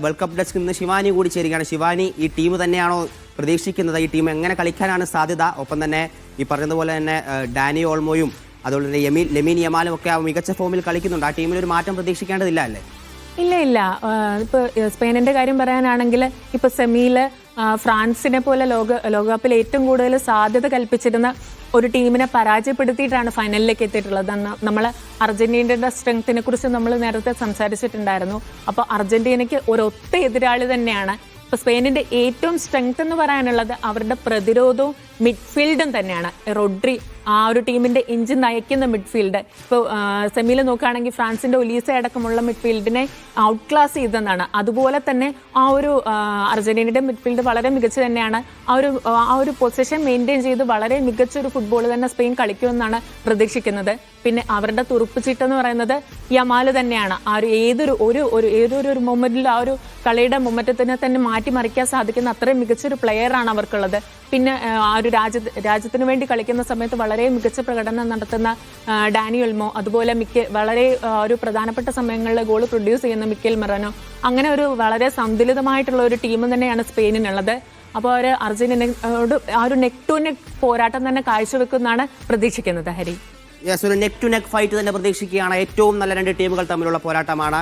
World cup ഡെസ്കിൽ നിന്ന് ശിവാനി കൂടി ചേരുകയാണ്. ശിവാനി, ഈ ടീം തന്നെയാണോ പ്രതീക്ഷിക്കുന്നത്? ഈ ടീം എങ്ങനെ കളിക്കാനാണ് സാധ്യത? ഒപ്പം തന്നെ ഈ പറഞ്ഞതുപോലെ തന്നെ ഡാനി ഓൾമോയും അതുപോലെ തന്നെ ലെമീൻ യമാലും ഒക്കെ മികച്ച ഫോമിൽ കളിക്കുന്നുണ്ട്. ആ ടീമിൽ ഒരു മാറ്റം പ്രതീക്ഷിക്കേണ്ടതില്ല അല്ലേ? ഇല്ല. ഇപ്പോൾ സ്പെയിനിന്റെ കാര്യം പറയാനാണെങ്കിൽ ഇപ്പോൾ സെമിയിൽ ഫ്രാൻസിനെ പോലെ ലോകകപ്പിൽ ഏറ്റവും കൂടുതൽ സാധ്യത കൽപ്പിച്ചിരുന്ന ഒരു ടീമിനെ പരാജയപ്പെടുത്തിയിട്ടാണ് ഫൈനലിലേക്ക് എത്തിയിട്ടുള്ളത്. നമ്മൾ അർജന്റീനയുടെ സ്ട്രെങ്ത്തിനെ കുറിച്ച് നമ്മൾ നേരത്തെ സംസാരിച്ചിട്ടുണ്ടായിരുന്നു. അപ്പോൾ അർജന്റീനയ്ക്ക് ഒരൊത്ത എതിരാളി തന്നെയാണ്. ഇപ്പോൾ സ്പെയിനിന്റെ ഏറ്റവും സ്ട്രെങ്ത് എന്ന് പറയാനുള്ളത് അവരുടെ പ്രതിരോധവും മിഡ്ഫീൽഡും തന്നെയാണ്. റോഡ്രി ആ ഒരു ടീമിന്റെ ഇഞ്ച് നയിക്കുന്ന മിഡ്ഫീൽഡ്. ഇപ്പോൾ സെമിയിൽ നോക്കുകയാണെങ്കിൽ ഫ്രാൻസിന്റെ ഒലീസ അടക്കമുള്ള മിഡ്ഫീൽഡിനെ ഔട്ട് ക്ലാസ് ചെയ്തെന്നാണ്. അതുപോലെ തന്നെ ആ ഒരു അർജന്റീനയുടെ മിഡ്ഫീൽഡ് വളരെ മികച്ച തന്നെയാണ്. ആ ഒരു പൊസിഷൻ മെയിൻറ്റെയിൻ ചെയ്ത് വളരെ മികച്ചൊരു ഫുട്ബോൾ തന്നെ സ്പെയിൻ കളിക്കുമെന്നാണ് പ്രതീക്ഷിക്കുന്നത്. പിന്നെ അവരുടെ തുറുപ്പുചീട്ടെന്ന് പറയുന്നത് യമാല് തന്നെയാണ്. ആ ഒരു ഏതൊരു മൊമെന്റിൽ ആ ഒരു കളിയുടെ മൊമെന്റത്തിനെ തന്നെ മാറ്റിമറിക്കാൻ സാധിക്കുന്ന അത്രയും മികച്ചൊരു പ്ലെയറാണ് അവർക്കുള്ളത്. പിന്നെ ആ ഒരു രാജ്യത്തിന് വേണ്ടി കളിക്കുന്ന സമയത്ത് വളരെ മികച്ച പ്രകടനം നടത്തുന്ന ഡാനി ഓൾമോ, അതുപോലെ വളരെ ഒരു പ്രധാനപ്പെട്ട സമയങ്ങളിൽ ഗോൾ പ്രൊഡ്യൂസ് ചെയ്യുന്ന മിക്കേൽ മെറനോ, അങ്ങനെ ഒരു വളരെ സന്തുലിതമായിട്ടുള്ള ഒരു ടീം തന്നെയാണ് സ്പെയിനിനുള്ളത്. അപ്പോൾ അവർ അർജന്റീനയോട് ആ ഒരു നെക്ക് ടു നെക്ക് പോരാട്ടം തന്നെ കാഴ്ചവെക്കുമെന്നാണ് പ്രതീക്ഷിക്കുന്നത്. ഹരി, ഒരു നെക്ക് ടു നെക്ക് ഫൈറ്റ് തന്നെ പ്രതീക്ഷിക്കുകയാണ്. ഏറ്റവും നല്ല രണ്ട് ടീമുകൾ തമ്മിലുള്ള പോരാട്ടമാണ്.